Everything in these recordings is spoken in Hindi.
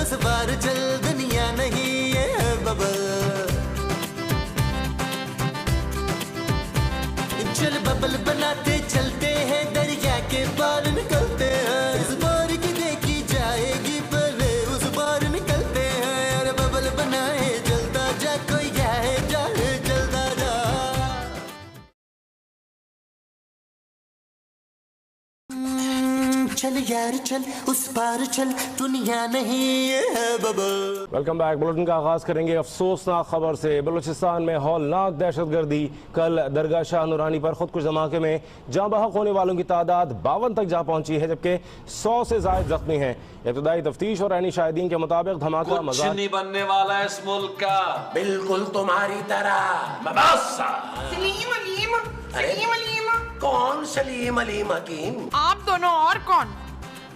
उस बार चल, दुनिया नहीं ये है बबल। चल बबल बनाते चलते हैं, दरिया के पार निकलते हैं। इस बार की देखी जाएगी पहले उस बार निकलते हैं। अरे बबल बनाए जलता जा, कोई जाए जाए जलता जा। चल यार चल, उस पार चल, दुनिया नहीं ये है बबल। Welcome back. बुलेटिन का आगाज करेंगे अफसोसनाक खबर से। बलूचिस्तान में हौलनाक दहशतगर्दी। कल दरगाह शाह नूरानी पर खुदकुश धमाके में जाँ बहक होने वालों की तादाद 52 तक जा पहुंची है, जबकि 100 से ज्यादा जख्मी हैं। इब्तदाई तफ्तीश और ऐनी शाहिदीन के मुताबिक धमाका कुछ नहीं बनने वाला है इस मुल्क का, बिल्कुल तुम्हारी तरह। सलीम अलीम, सलीम अलीम। कौन सलीम अलीम हकीम? आप दोनों और कौन?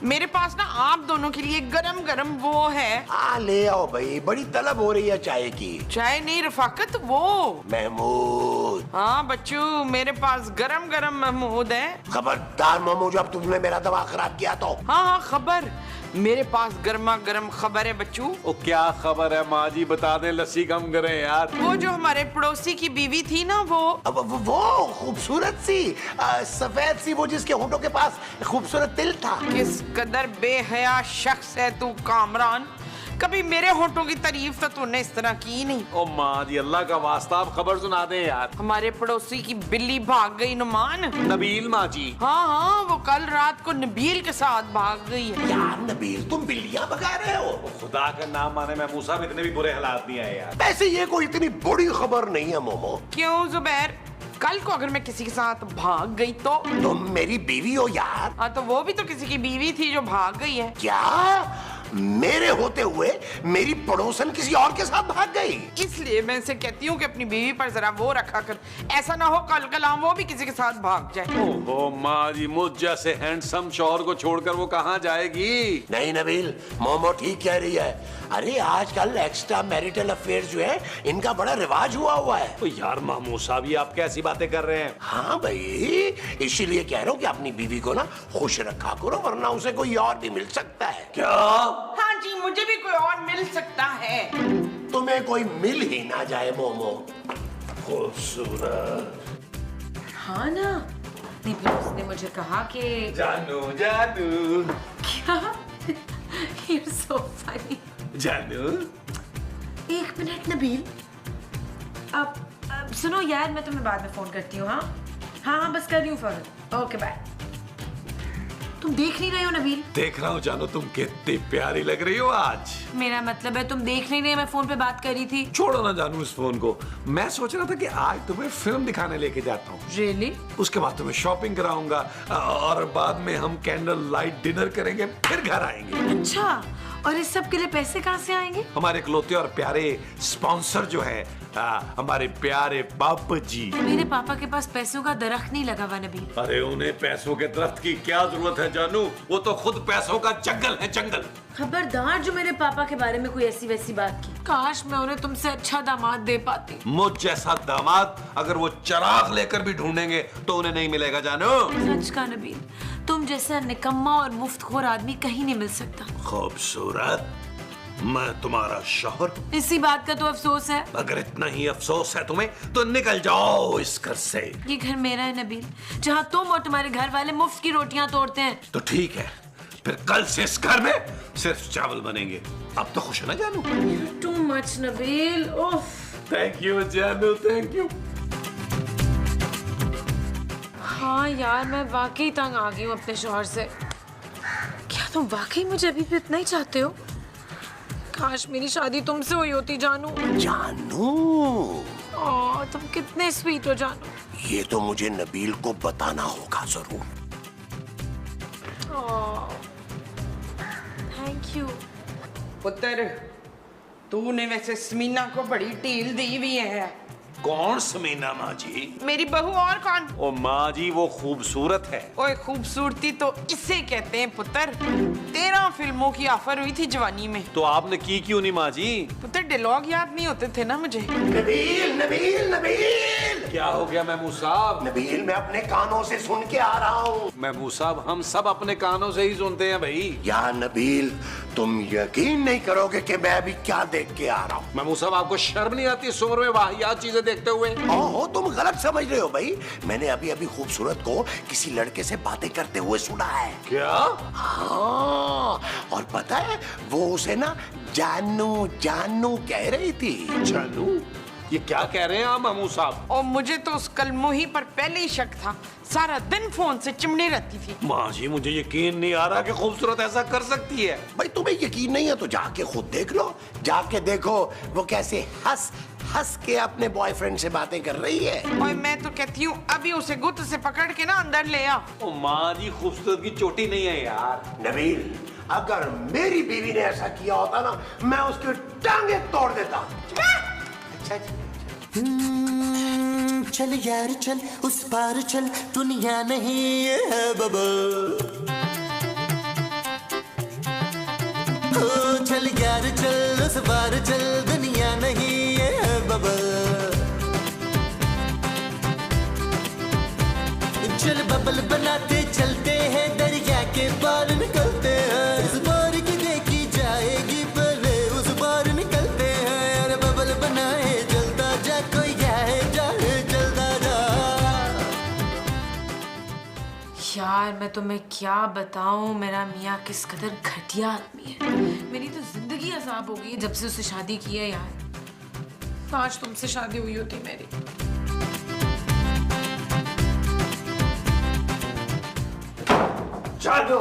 मेरे पास ना आप दोनों के लिए गरम गरम वो है। ले आओ भाई, बड़ी तलब हो रही है चाय की। चाय नहीं रफाकत, वो महमूद। हाँ बच्चू, मेरे पास गरम गरम महमूद है। खबरदार महमूद, जब तुमने मेरा दिमाग खराब किया तो। हाँ हाँ खबर, मेरे पास गर्मा गर्म खबर है बच्चू। ओ क्या खबर है माँ जी, बता दें, लस्सी कम करें यार। वो जो हमारे पड़ोसी की बीवी थी ना, वो खूबसूरत सी सफेद सी, वो जिसके होंठों के पास खूबसूरत तिल था। किस कदर बेहया शख्स है तू कामरान, कभी मेरे होठों की तारीफ तो तूने इस तरह की नहीं। ओ माँ जी, अल्लाह का वास्ता आप खबर सुना दें यार। हमारे पड़ोसी की बिल्ली भाग गई नुमान। नबील माँ जी? हाँ हाँ, वो कल रात को नबील के साथ भाग गई है। यार नबील, तुम बिल्लियाँ भगा रहे हो? खुदा का नाम माने महमूद साहब, इतने भी बुरे हालात नहीं आए यार। वैसे ये कोई इतनी बड़ी खबर नहीं है मोमो। क्यों जुबैर, कल को अगर मैं किसी के साथ भाग गई तो? तुम मेरी बीवी हो यार। हाँ तो वो भी तो किसी की बीवी थी जो भाग गई है। क्या मेरे होते हुए मेरी पड़ोसन किसी और के साथ भाग गई? इसलिए मैं इसे कहती हूँ कि अपनी बीवी पर जरा वो रखा कर, ऐसा ना हो कल कलाम वो भी किसी के साथ भाग जाए। ओहो माँ जी, मुझ जैसे हैंडसम शौहर को छोड़कर वो कहाँ जाएगी? नहीं नबील, मोमो ठीक कह रही है। अरे आजकल एक्स्ट्रा मैरिटल अफेयर जो है, इनका बड़ा रिवाज हुआ है। तो यार महमूद साहब, ये आप कैसी बातें कर रहे हैं? हाँ भाई, इसीलिए कह रहा हूँ कि अपनी बीवी को ना खुश रखा करो, वरना उसे कोई और भी मिल सकता है। क्या? हाँ जी, मुझे भी कोई और मिल सकता है। तुम्हें कोई मिल ही ना जाए मोमो। खूबसूरत। हाँ ना, नहीं फिर उसने मुझे कहा कि जानू जानू। क्या? You're so funny। जानू, एक मिनट नबील, अब सुनो यार, मैं तुम्हें बाद में फोन करती हूँ। हाँ हाँ बस कर रही हूँ फौरन। Okay bye. तुम देख नहीं रहे हो नबील? देख रहा हूँ जानू, तुम कितनी प्यारी लग रही हो आज। मेरा मतलब है तुम देख नहीं रहे, मैं फोन पे बात कर रही थी। छोड़ो ना जानू इस फोन को। मैं सोच रहा था कि आज तुम्हें फिल्म दिखाने लेके जाता हूँ। Really? उसके बाद तुम्हें शॉपिंग कराऊंगा और बाद में हम कैंडल लाइट डिनर करेंगे, फिर घर आएंगे। अच्छा, और इस सब के लिए पैसे कहाँ से आएंगे? हमारे इकलौते और प्यारे स्पॉन्सर जो है, हमारे प्यारे बापू जी। मेरे पापा के पास पैसों का दरख्त नहीं लगा हुआ नबील। अरे उन्हें पैसों के दरख्त की क्या जरूरत है जानू, वो तो खुद पैसों का जंगल है, जंगल। खबरदार जो मेरे पापा के बारे में कोई ऐसी वैसी बात की। काश मैं उन्हें तुमसे अच्छा दामाद दे पाती। मुझ जैसा दामाद अगर वो चिराग लेकर भी ढूंढेंगे तो उन्हें नहीं मिलेगा जानू। सच का नबील, तुम जैसा निकम्मा और मुफ्तखोर आदमी कहीं नहीं मिल सकता। खूबसूरत, मैं तुम्हारा शौहर। इसी बात का तो अफसोस है। अगर इतना ही अफसोस है तुम्हें तो निकल जाओ इस घर से। ये घर मेरा है नबील, जहाँ तुम और तुम्हारे घर वाले मुफ्त की रोटियां तोड़ते हैं। तो ठीक है, फिर कल से इस घर में सिर्फ चावल बनेंगे। अब तो खुश है ना जानू? Too much Nabeel. उफ। थैंक यू जानू, थैंक यू। हाँ यार, मैं वाकई तंग आ गई हूँ अपने शौहर से। क्या तुम वाकई मुझे अभी भी इतना ही चाहते हो? काश मेरी शादी तुमसे हुई होती जानू। जानू, तुम कितने स्वीट हो जानू। ये तो मुझे नबील को बताना होगा जरूर। Thank you. पुत्र, तूने वैसे समीना को बड़ी ढील दी हुई है। कौन समीना माँ जी? मेरी बहू और कौन? ओ माँ जी, वो खूबसूरत है। ओए खूबसूरती तो इसे कहते हैं पुत्र। 13 फिल्मों की ऑफर हुई थी जवानी में। तो आपने की क्यों नहीं माँ जी? पुत्र, डायलॉग याद नहीं होते थे ना मुझे। नबील नबील नबील, क्या हो गया महमूद साहब? नबील, मैं अपने कानों से सुन के आ रहा हूँ। महमूद साहब, हम सब अपने कानों से ही सुनते हैं भाई। या नबील, तुम यकीन नहीं करोगे कि मैं अभी क्या देख के आ रहा हूँ। महमूद साहब, आपको शर्म नहीं आती इस उम्र में वाहियात चीजें देखते हुए? ओहो, तुम गलत समझ रहे हो भाई। मैंने अभी अभी खूबसूरत को किसी लड़के से बातें करते हुए सुना है। क्या? हाँ, और पता है वो उसे ना जानू जानू कह रही थी। जानू? ये क्या कह रहे हैं आप महमूद साहब? और मुझे तो उस कलमुही पर पहले ही शक था, सारा दिन फोन से चिमड़ी रहती थी। माँ जी, मुझे यकीन नहीं आ रहा कि खूबसूरत ऐसा कर सकती है। भाई तुम्हें यकीन नहीं है तो जाके खुद देख लो। जाके देखो वो कैसे हंस हंस के अपने बॉयफ्रेंड से बातें कर रही है। और मैं तो कहती हूँ अभी उसे गुत्त से पकड़ के ना अंदर ले आ। ओ माँ जी, खूबसूरत की चोटी नहीं है यार। नबील, अगर मेरी बीवी ने ऐसा किया होता ना, मैं उसकी टांगे तोड़ देता। चल यार चल, उस पार चल, दुनिया नहीं ये है बबल। ओ चल यार चल, उस पार चल, दुनिया नहीं ये है बबल। चल बबल बनाते चलते हैं, दरिया के पार निकलते हैं। इस बार की देखी जाएगी पहले उस बार निकलते हैं। अरे बबल बनाए जलता जा, कोई जाए जाए जलता जा। यार मैं तुम्हें क्या बताऊं, मेरा मियाँ किस कदर घटिया आदमी है। मेरी तो जिंदगी अजाब हो गई जब से उससे शादी की है यार। काश तुमसे शादी हुई होती मेरी। जानू,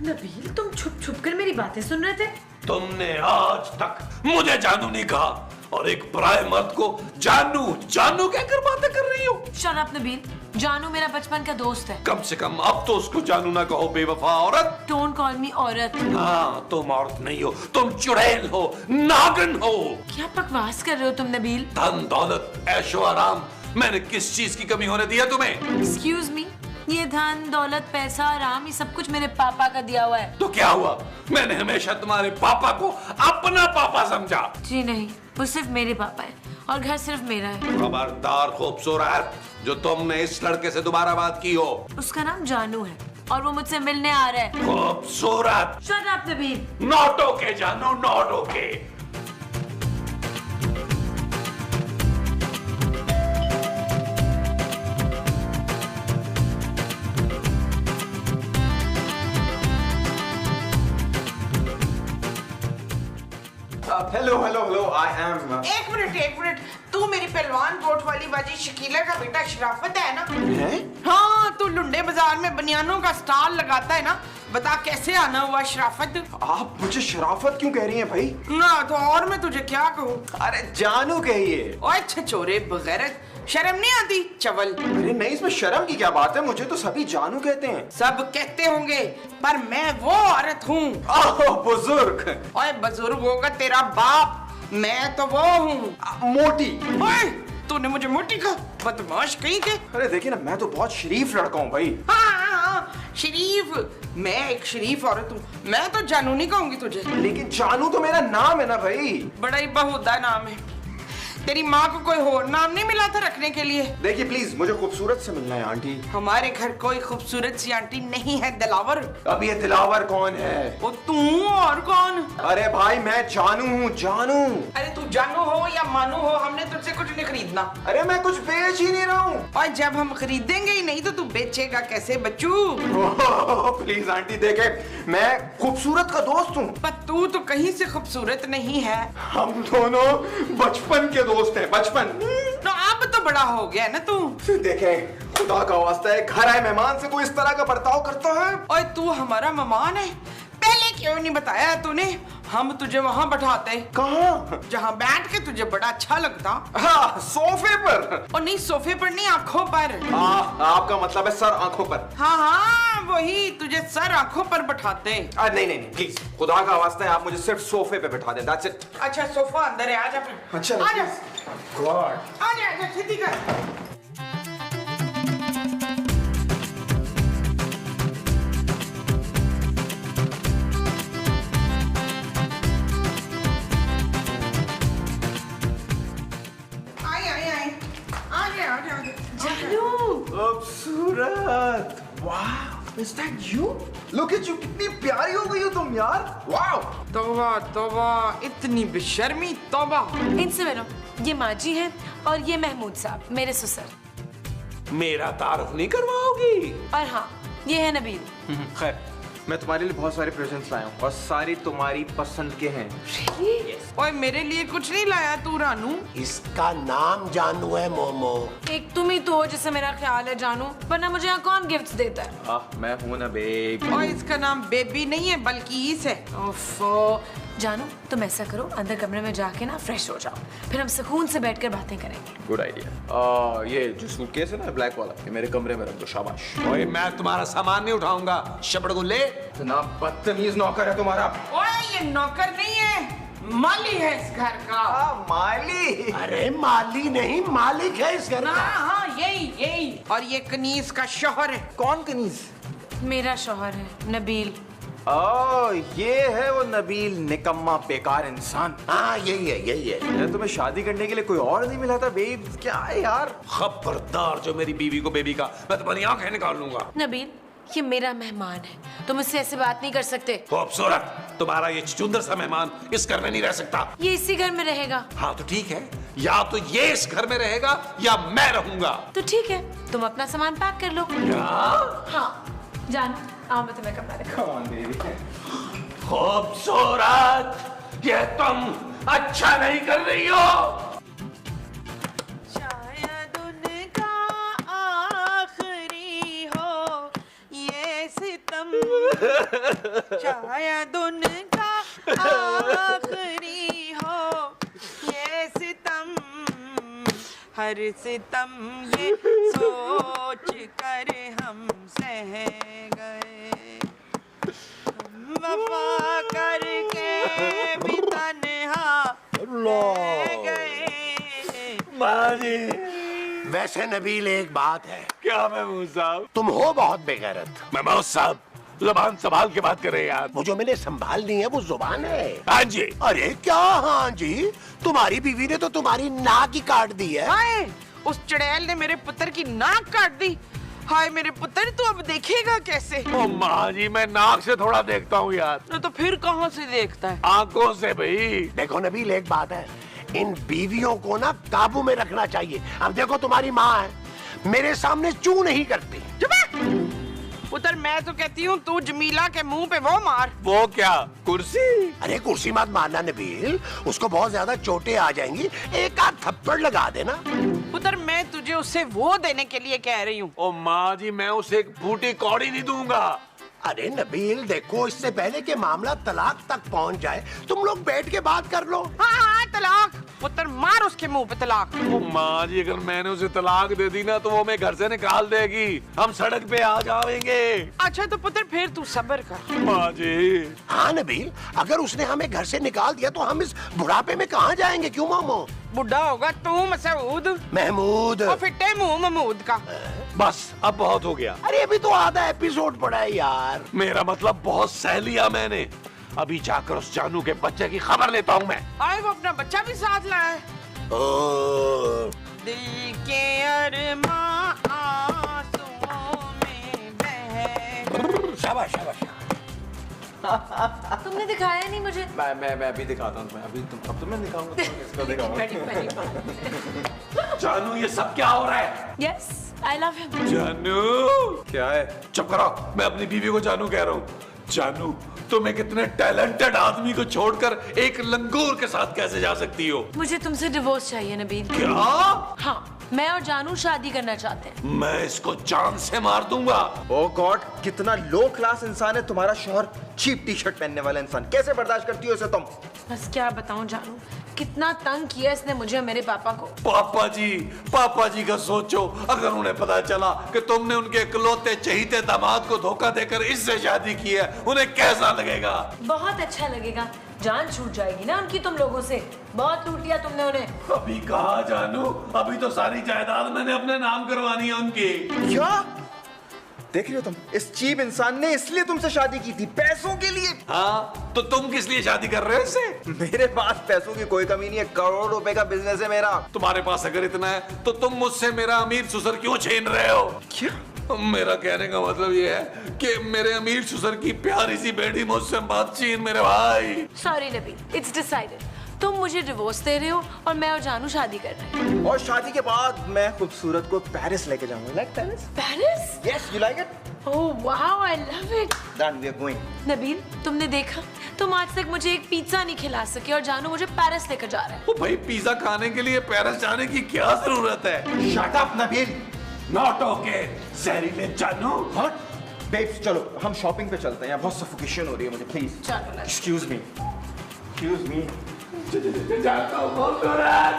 नबील, तुम छुप छुप कर मेरी बातें सुन रहे थे? तुमने आज तक मुझे जानू नहीं कहा और एक पराये मर्द को जानू जानू कहकर बातें कर रही हो। शट अप नबील, जानू मेरा बचपन का दोस्त है। कम से कम अब तो उसको जानू ना कहो, बेवफा औरत। डोंट कॉल मी औरत। हाँ, तुम औरत नहीं हो, तुम चुड़ैल हो, नागिन हो। क्या बकवास कर रहे हो तुम नबील? धन दौलत ऐशो आराम मैंने किस चीज की कमी होने दी है तुम्हें? एक्सक्यूज मी, ये धन दौलत पैसा आराम ये सब कुछ मेरे पापा का दिया हुआ है। तो क्या हुआ? मैंने हमेशा तुम्हारे पापा को अपना पापा समझा। जी नहीं, वो सिर्फ मेरे पापा है और घर सिर्फ मेरा है। खबरदार खूबसूरत, जो तुमने इस लड़के से दोबारा बात की हो। उसका नाम जानू है और वो मुझसे मिलने आ रहा है। खूबसूरत, shut up Nabeel. Not okay जानू, not okay. Hello hello hello, I am. एक मिनट, तू मेरी पहलवान कोट वाली बाजी शकीला का बेटा शराफत है ना? हाँ, तू लुंडे बाजार में बनियानों का स्टॉल लगाता है ना? बता कैसे आना हुआ शराफत? आप मुझे शराफत क्यों कह रही हैं भाई? ना तो और मैं तुझे क्या कहूँ? अरे जानू कहिए। ओए छछोरे बगैरत, शर्म नहीं आती चवल? अरे नहीं, इसमें शर्म की क्या बात है, मुझे तो सभी जानू कहते हैं। सब कहते होंगे पर मैं वो औरत हूँ। ओह बुजुर्ग। ओए बुजुर्ग होगा तेरा बाप, मैं तो वो हूँ मोटी। ओए तूने मुझे मोटी कहा, बदमाश कहीं के। अरे देखिए ना, मैं तो बहुत शरीफ लड़का हूँ भाई। हाँ, शरीफ, मैं एक शरीफ औरत हूँ। मैं तो जानू नहीं कहूंगी तुझे। लेकिन जानू तो मेरा नाम है ना भाई। बड़ा ही बहुदा नाम है। तेरी माँ को कोई और नाम नहीं मिला था रखने के लिए? देखिए प्लीज, मुझे खूबसूरत से मिलना है आंटी। हमारे घर कोई खूबसूरत सी आंटी नहीं है दिलावर। अब ये दिलावर कौन है? वो तू और कौन? अरे भाई मैं जानू हूँ, जानू। अरे तू जानू हो या मानू हो, हमने तुझसे कुछ नहीं खरीदना। अरे मैं कुछ बेच ही नहीं रहा हूँ। और जब हम खरीदेंगे ही नहीं तो तू बेचेगा कैसे बच्चू? प्लीज आंटी देखे, मैं खूबसूरत का दोस्त हूँ। पर तू तो कहीं से खूबसूरत नहीं है। हम दोनों बचपन के दोस्त हैं, बचपन। तो अब तो बड़ा हो गया ना तू। देखें, खुदा का वास्ता है, घर आए मेहमान से कोई इस तरह का बर्ताव करता है? और तू हमारा मेहमान है, पहले क्यों नहीं बताया तूने? हम तुझे वहाँ बैठाते। कहाँ? जहाँ बैठ के तुझे बड़ा अच्छा लगता। हाँ, सोफे पर। और नहीं, सोफे पर नहीं, आंखों पर। आपका मतलब है सर आंखों पर? हाँ, वही, तुझे सर आंखों पर बैठाते। नहीं नहीं नहीं, प्लीज खुदा का वास्ता है, आप मुझे सिर्फ सोफे पे बैठा दें, दैट्स इट। अच्छा सोफा अंदर है, आजा फिर। अच्छा, आजा, गॉड। आजा, सीधी कर। आए, आ खूबसूरत। वाह, is that you? Look at you, कितनी प्यारी हो गई हो तुम यार। वाह। तौबा तौबा, इतनी बेशर्मी, तौबा। इनसे मिलो, ये माजी हैं और ये महमूद साहब, मेरे ससुर। मेरा तारुफ नहीं करवाओगी? और हाँ, ये है नबील। खैर, मैं तुम्हारे लिए बहुत सारे प्रेजेंट्स लाया हूँ और सारी तुम्हारी पसंद के हैं। ओए, मेरे लिए कुछ नहीं लाया तू रानू? इसका नाम जानू है मोमो। एक तुम ही तो हो जिससे मेरा ख्याल है जानू, वरना मुझे यहाँ कौन गिफ्ट्स देता है? मैं हूँ ना बेबी। ओए, इसका नाम बेबी नहीं है बल्कि ईस है। ओफो, जानू तुम ऐसा करो, अंदर कमरे में जाके ना फ्रेश हो जाओ, फिर हम सुकून से बैठकर बातें करेंगे। Good idea. ये जो सूटकेस है ना ब्लैक वाला, ये मेरे कमरे में रख दो। शाबाश। ओए, मैं तुम्हारा सामान नहीं उठाऊंगा, शबड़गुल्ले। इतना बदतमीज नौकर है तुम्हारा। ओए, ये नौकर नहीं है, माली है इस घर का। माली। अरे माली नहीं, मालिक है इस घर का। हाँ, यही। और ये कनीज का शौहर है। कौन कनीज? मेरा शौहर है नबील। ये है वो नबील, निकम्मा बेकार इंसान। हाँ, यही है। तुम्हें शादी करने के लिए कोई और नहीं मिला था बेब? क्या है यार? खबरदार जो मेरी बीवी को बेबी का, मैं तुम्हारी आंखें निकाल लूंगा। नबील, ये मेरा मेहमान है, तुम इससे ऐसे बात नहीं कर सकते। खूबसूरत, तुम्हारा ये चुंदर सा मेहमान इस घर में नहीं रह सकता। ये इसी घर में रहेगा। हाँ तो ठीक है, या तो ये इस घर में रहेगा या मैं रहूंगा। तो ठीक है, तुम अपना सामान पैक कर लो। हाँ, जानो, आओ मैं तुम्हें कमरा दिखाऊं। खूबसूरत, ये तुम अच्छा नहीं कर रही हो। शायद उनका आखिरी हो ये सितम, शायद उनका आखिरी हो ये सितम, हर सितम ये सोच कर हम सह गए, वफा करके भी तन्हा रह गए। वैसे नबील, एक बात है। क्या महमूद साहब? तुम हो बहुत बेगैरत। महमूद साहब, जुबान संभाल के बात कर रहे हैं यार। वो जो मैंने संभालनी है वो जुबान है। हाँ जी। अरे क्या हाँ जी, तुम्हारी बीवी ने तो तुम्हारी नाक ही काट दी है। हाय, उस चुड़ैल ने मेरे पुत्र की नाक काट दी। हाय मेरे पुत्र, तू अब देखेगा कैसे? ओ माँ जी, मैं नाक से थोड़ा देखता हूँ यार। तो फिर कहाँ से देखता है? आंखों से भाई। देखो नबील, एक बात है, इन बीवियों को ना काबू में रखना चाहिए। अब देखो तुम्हारी माँ है, मेरे सामने चू नहीं करती। पुत्र, मैं तो कहती हूँ तू जमीला के मुंह पे वो मार। वो क्या, कुर्सी? अरे कुर्सी मत मारना नबील, उसको बहुत ज्यादा चोटें आ जाएंगी, एक आध थप्पड़ लगा देना। पुत्र, मैं तुझे उससे वो देने के लिए कह रही हूँ। ओ माँ जी, मैं उसे एक बूटी कौड़ी नहीं दूंगा। अरे नबील देखो, इससे पहले कि मामला तलाक तक पहुंच जाए, तुम लोग बैठ के बात कर लो। हाँ, तलाक। पुत्र, मार उसके मुंह पे तलाक। ओ माँ जी, अगर मैंने उसे तलाक दे दी ना तो वो हमें घर से निकाल देगी, हम सड़क पे आ जाएंगे। अच्छा तो पुत्र, फिर तू सब्र कर। माँ जी। हाँ नबील, अगर उसने हमें घर से निकाल दिया तो हम इस बुढ़ापे में कहाँ जाएंगे? क्यों मामो? बुढ़ा होगा तू मसूद, महमूद। और फिट्टे मुंह महमूद का। बस अब बहुत हो गया। अरे अभी तो आधा एपिसोड पड़ा है यार। मेरा मतलब बहुत सह लिया मैंने, अभी जाकर उस जानू के बच्चे की खबर लेता हूँ मैं। आए, वो अपना बच्चा भी साथ लाया है। ओ, दिल के अरमां आंसुओं में बह। शाबाश शाबाश। तुमने दिखाया नहीं मुझे। मैं अभी दिखाता हूँ। अब तुम्हें दिखाऊंगा। इसको दिखाऊंगा। जानू, ये सब क्या हो रहा है? Yes, I love him. जानू, क्या है? चुप करो, मैं अपनी बीवी को जानू कह रहा हूँ। जानू, तुम एक इतने टैलेंटेड आदमी को छोड़कर एक लंगूर के साथ कैसे जा सकती हो? मुझे तुमसे डिवोर्स चाहिए नबील। क्या? हाँ, मैं और जानू शादी करना चाहते हैं। मैं इसको जान से मार दूंगा। ओह गॉड, कितना लो क्लास इंसान है तुम्हारा शौहर, चीप टी शर्ट पहनने वाला इंसान। कैसे बर्दाश्त करती हो इसे तुम? बस क्या बताऊं जानू, कितना तंग किया इसने मुझे और मेरे पापा को। पापा जी का सोचो, अगर उन्हें पता चला कि तुमने उनके इकलौते चहीते दामाद को धोखा देकर इससे शादी की है, उन्हें कैसा लगेगा? बहुत अच्छा लगेगा, जान छूट जाएगी ना उनकी तुम लोगों से। बहुत लूट लिया तुमने उन्हें। अभी कहा जानू, अभी तो सारी जायदाद मैंने अपने नाम करवानी है उनकी। क्या देख रही हो तुम? इस चीप इंसान ने इसलिए तुमसे शादी की थी, पैसों के लिए। हाँ, तो तुम किस लिए शादी कर रहे हो इससे? मेरे पास पैसों की कोई कमी नहीं है, करोड़ रुपए का बिजनेस है मेरा। तुम्हारे पास अगर इतना है तो तुम मुझसे मेरा अमीर ससुर क्यों छीन रहे हो? क्या? मेरा कहने का मतलब ये है कि मेरे अमीर ससुर की प्यारी सी बेटी मुझसे मत छीन मेरे भाई। Sorry Nabeel, it's decided. तुम मुझे डिवोर्स दे रहे हो और मैं और जानू शादी कर रहे हैं। और शादी के बाद मैं खूबसूरत को पेरिस लेके जाऊंगा। Like Paris? Paris? Yes, you like it? Oh wow, I love it. Then we are going. Nabeel, तुमने देखा, तुम आज तक मुझे एक पिज्जा नहीं खिला सके और जानू मुझे पेरिस लेकर जा रहा है। ओ भाई, पिज्जा खाने के लिए पेरिस जाने की क्या जरूरत है? Shut up, Nabil. Not okay जहरीले जानू। What? Babes, चलो हम शॉपिंग पे चलते हैं। यहाँ बहुत सफोकेशन हो रही है मुझे, प्लीज। चलो ना। Excuse me. Excuse me. जाता हूँ, खूबसूरत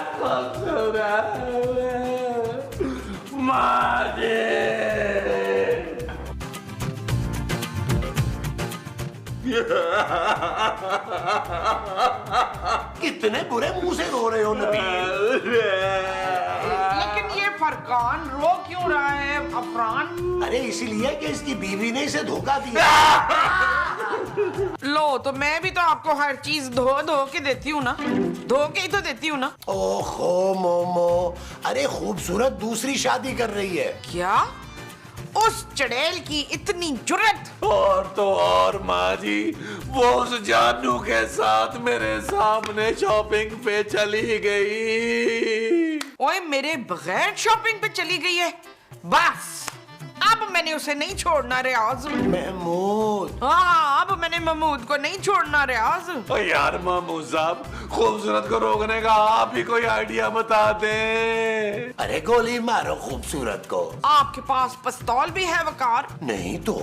माजे। कितने बुरे मुंह से रो रहे हो नबील? लेकिन ये फरकान रो क्यों रहा है अफरान? अरे इसीलिए कि इसकी बीवी ने इसे धोखा दिया। लो, तो मैं भी तो आपको हर चीज धो धो के देती हूँ ना, धो के ही तो देती हूँ ना। ओहो मोमो, अरे खूबसूरत दूसरी शादी कर रही है। क्या? उस चड़ैल की इतनी जुर्रत? और तो और माँ जी, वो उस जानू के साथ मेरे सामने शॉपिंग पे चली गई। ओए, मेरे बगैर शॉपिंग पे चली गई है? बस अब मैंने उसे नहीं छोड़ना रियाज। महमूद, हाँ, अब मैंने महमूद को नहीं छोड़ना रियाज। ओ यार महमूद साहब, खूबसूरत को रोकने का आप ही कोई आइडिया बता दें। अरे गोली मारो खूबसूरत को। आपके पास पिस्तौल भी है वकार? नहीं तो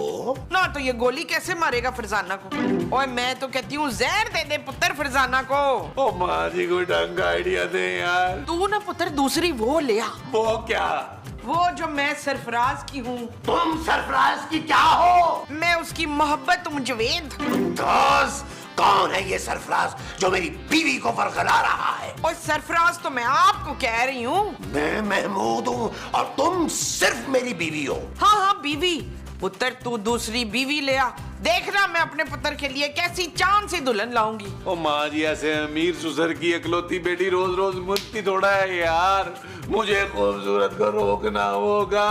ना, तो ये गोली कैसे मारेगा फरजाना को? ओए, मैं तो कहती हूँ जहर दे दे पुत्र फरजाना को। ओ माँ जी, कोई ढंग का आइडिया दे यार। तू ना पुत्र दूसरी वो ले आ, वो क्या? वो जो मैं सरफराज की हूँ। तुम सरफराज की क्या हो? मैं उसकी मोहब्बत मुजवेद। दोस्त, कौन है ये सरफराज जो मेरी बीवी को वरगला रहा है? और सरफराज तो मैं आपको कह रही हूँ। मैं महमूद हूँ और तुम सिर्फ मेरी बीवी हो। हाँ हाँ, बीवी। पुत्र, तू दूसरी बीवी ले आ, देखना मैं अपने पुत्र के लिए कैसी चांद सी दुल्हन लाऊंगी। ओ माँ जी, ऐसे अमीर ससुर की इकलौती बेटी रोज रोज मुझती थोड़ा है यार। मुझे खूबसूरत को रोकना होगा।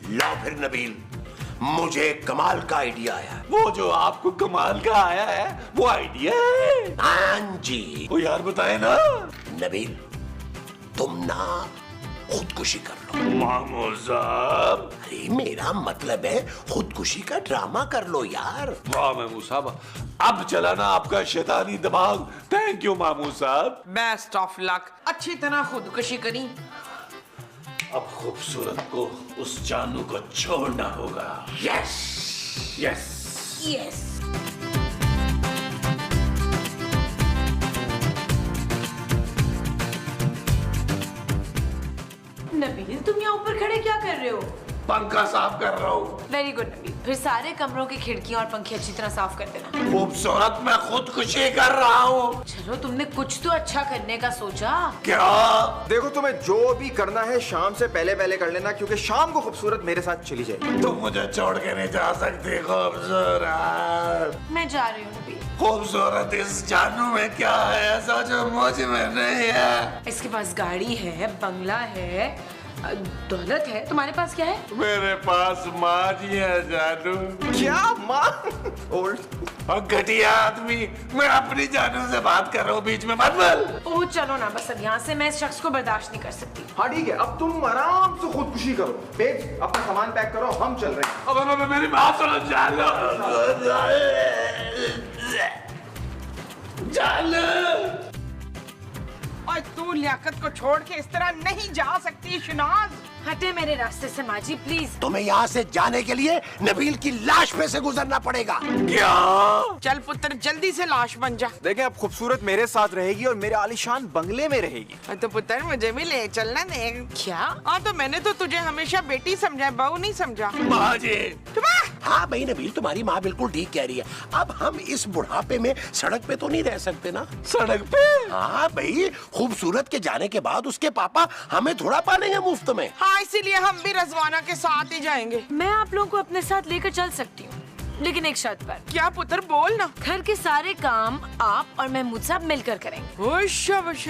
लो फिर नबील, मुझे कमाल का आइडिया आया। वो जो आपको कमाल का आया है, वो आइडिया है? हाँ जी। ओ यार बताए ना। नबील, तुम ना खुदकुशी कर लो। मामूद साहब। अरे मेरा मतलब है खुदकुशी का ड्रामा कर लो यार। वाह मामूद साहब, अब चला ना आपका शैतानी दिमाग। थैंक यू मामूद साहब। Best of luck. अच्छी तरह खुदकुशी करी। अब खूबसूरत को उस जानू को छोड़ना होगा। Yes yes yes. नबील, तुम यहाँ ऊपर खड़े क्या कर रहे हो? पंखा साफ कर रहा हूँ। वेरी गुड नबील, फिर सारे कमरों की खिड़कियां और पंखे अच्छी तरह साफ कर देना। खूबसूरत, मैं खुदकुशी कर रहा हूँ। चलो, तुमने कुछ तो अच्छा करने का सोचा। क्या? देखो, तुम्हें जो भी करना है शाम से पहले पहले कर लेना, क्योंकि शाम को खूबसूरत मेरे साथ चली जाएगी। तुम मुझे छोड़ के नहीं जा सकती खूबसूरत। मैं जा रही हूँ नबील। खूबसूरत, इस जानू में क्या है ऐसा जो मुझ में नहीं है? इसके पास गाड़ी है, बंगला है, दौलत है। तुम्हारे पास क्या है? मेरे पास माँ जी है जानू। क्या माँ? ओल्ड और घटिया आदमी, मैं अपनी जानू से बात कर रहा हूँ, बीच में मत बोल। ओह चलो ना, बस अब यहाँ से मैं इस शख्स को बर्दाश्त नहीं कर सकती। हाँ ठीक है, अब तुम आराम से खुदकुशी करो। बेब्स, अपना सामान पैक करो, हम चल रहे हैं। अब मेरी बात सुनो जानू। जानू, और तू लियाकत को छोड़ के इस तरह नहीं जा सकती शनाज। हटे मेरे रास्ते से माजी, प्लीज। तुम्हें यहाँ से जाने के लिए नबील की लाश पे से गुजरना पड़ेगा। क्या? चल पुत्र, जल्दी से लाश बन जा। देखें, अब खूबसूरत मेरे साथ रहेगी और मेरे आलीशान बंगले में रहेगी। तो पुत्र, मुझे भी ले चलना दे। क्या? हाँ, तो मैंने तो तुझे हमेशा बेटी समझा, बहू नहीं समझा। माँ जी। हाँ भाई नबील, तुम्हारी माँ बिल्कुल ठीक कह रही है। अब हम इस बुढ़ापे में सड़क पे तो नहीं रह सकते ना। सड़क पे? हाँ भाई, खूबसूरत के जाने के बाद उसके पापा हमें थोड़ा पालेंगे मुफ्त में। हाँ, इसीलिए हम भी रजवाना के साथ ही जाएंगे। मैं आप लोगों को अपने साथ लेकर चल सकती हूँ, लेकिन एक शर्त पर। क्या पुत्र, बोल ना। घर के सारे काम आप और महमूद साहब मिलकर करेंगे। ओह शाबाश,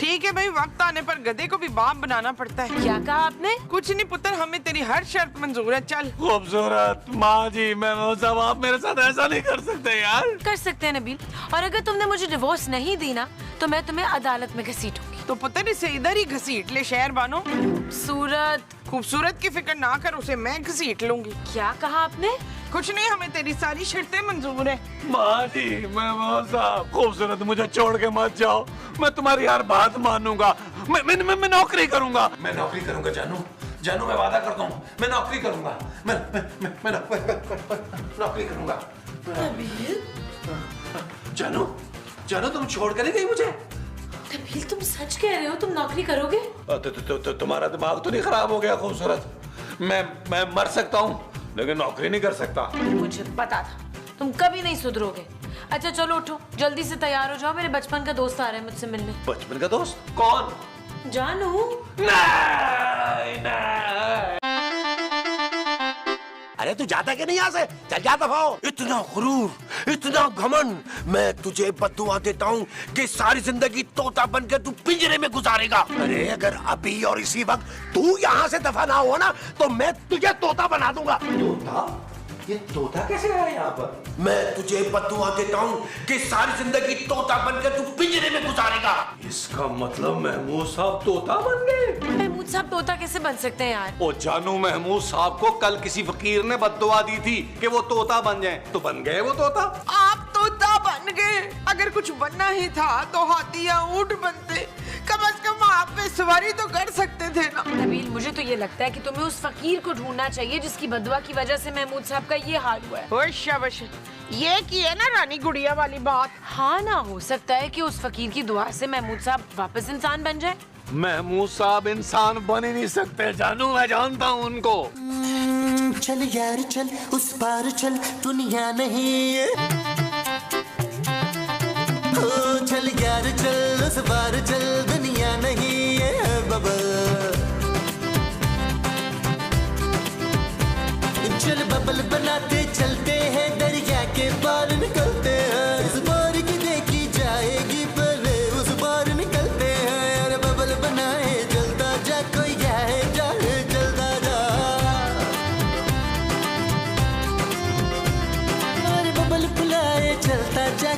ठीक है भाई, वक्त आने पर गधे को भी बाप बनाना पड़ता है। क्या कहा आपने? कुछ नहीं पुत्र, हमें तेरी हर शर्त मंजूर है। चल। खूबसूरत माँ जी, महमूद साहब आप मेरे साथ ऐसा नहीं कर सकते यार। कर सकते हैं नबील, और अगर तुमने मुझे डिवोर्स नहीं दी ना तो मैं तुम्हें अदालत में घसीटूंगी। तो पुत्र इसे इधर ही घसीट ले शहर बानो। खूबसूरत की फिक्र ना कर, उसे मैं घसीट लूंगी। क्या कहा आपने? कुछ नहीं, हमें तेरी सारी शर्तें मंजूर है। माँ जी, महमूद साहब, खूबसूरत मुझे छोड़ के मत जाओ, मैं तुम्हारी हर बात मानूंगा। मैं नौकरी करूंगा। मैं नौकरी करूंगा जानू, जानू मैं वादा करता हूँ, मैं नौकरी करूंगा। मैं नौकरी करूंगा। जानू, जानू तुम छोड़ कर नहीं गई मुझे? नबील तुम सच कह रहे हो? तुम नौकरी करोगे? तुम्हारा दिमाग तो नहीं खराब हो गया खूबसूरत? मैं मर सकता हूँ लेकिन नौकरी नहीं कर सकता। मुझे पता था तुम कभी नहीं सुधरोगे। अच्छा चलो उठो, जल्दी से तैयार हो जाओ, मेरे बचपन का दोस्त आ रहा है मुझसे मिलने। बचपन का दोस्त? कौन? जानू। नहीं, नहीं। अरे तू जाता क्या नहीं यहाँ से? चल जा दफाओ। इतना गुरूर, इतना घमंड, मैं तुझे बद्दुआ देता हूँ कि सारी जिंदगी तोता बनकर तू पिंजरे में गुजारेगा। अरे अगर अभी और इसी वक्त तू यहाँ से दफा ना हो ना तो मैं तुझे तोता बना दूंगा। तोता? ये तोता कैसे आया यहाँ पर? मैं तुझे बद्दुआ देता हूँ कि सारी जिंदगी तोता बनकर तू पिंजरे में गुजारेगा। इसका मतलब महमूद साहब तोता बन गए? महमूद साहब तोता कैसे बन सकते हैं यार? ओ जानू, महमूद साहब को कल किसी फकीर ने बद्दुआ दी थी कि वो तोता बन जाएं, तो बन गए वो तोता। आप तोता बन गए। अगर कुछ बनना ही था तो हाथी या ऊंट बनते, कम से कम आप पे सवारी तो कर सकते थे ना। नबील मुझे तो ये लगता है कि तुम्हें उस फकीर को ढूंढना चाहिए जिसकी बदुआ की वजह से महमूद साहब का ये हाल हुआ है। ओए शाबाश, ये की है ना रानी गुड़िया वाली बात। हाँ ना, हो सकता है कि उस फकीर की दुआ से महमूद साहब वापस इंसान बन जाए। महमूद साहब इंसान बन ही नहीं सकते जानू, मैं जानता हूँ उनको। चल यार चल, उस पार चल, दुनिया नहीं है। ओ चल यार चल, उस पार चल, दुनिया नहीं है बाबा। चल बबल बनाते चलते हैं, दरिया के पार निकलते हैं। इस बार की देखी जाएगी पहले उस बार निकलते हैं। अरे बबल बनाए जलता जा, कोई जाए जाए जलता जा। अरे बबल बुलाए चलता जा,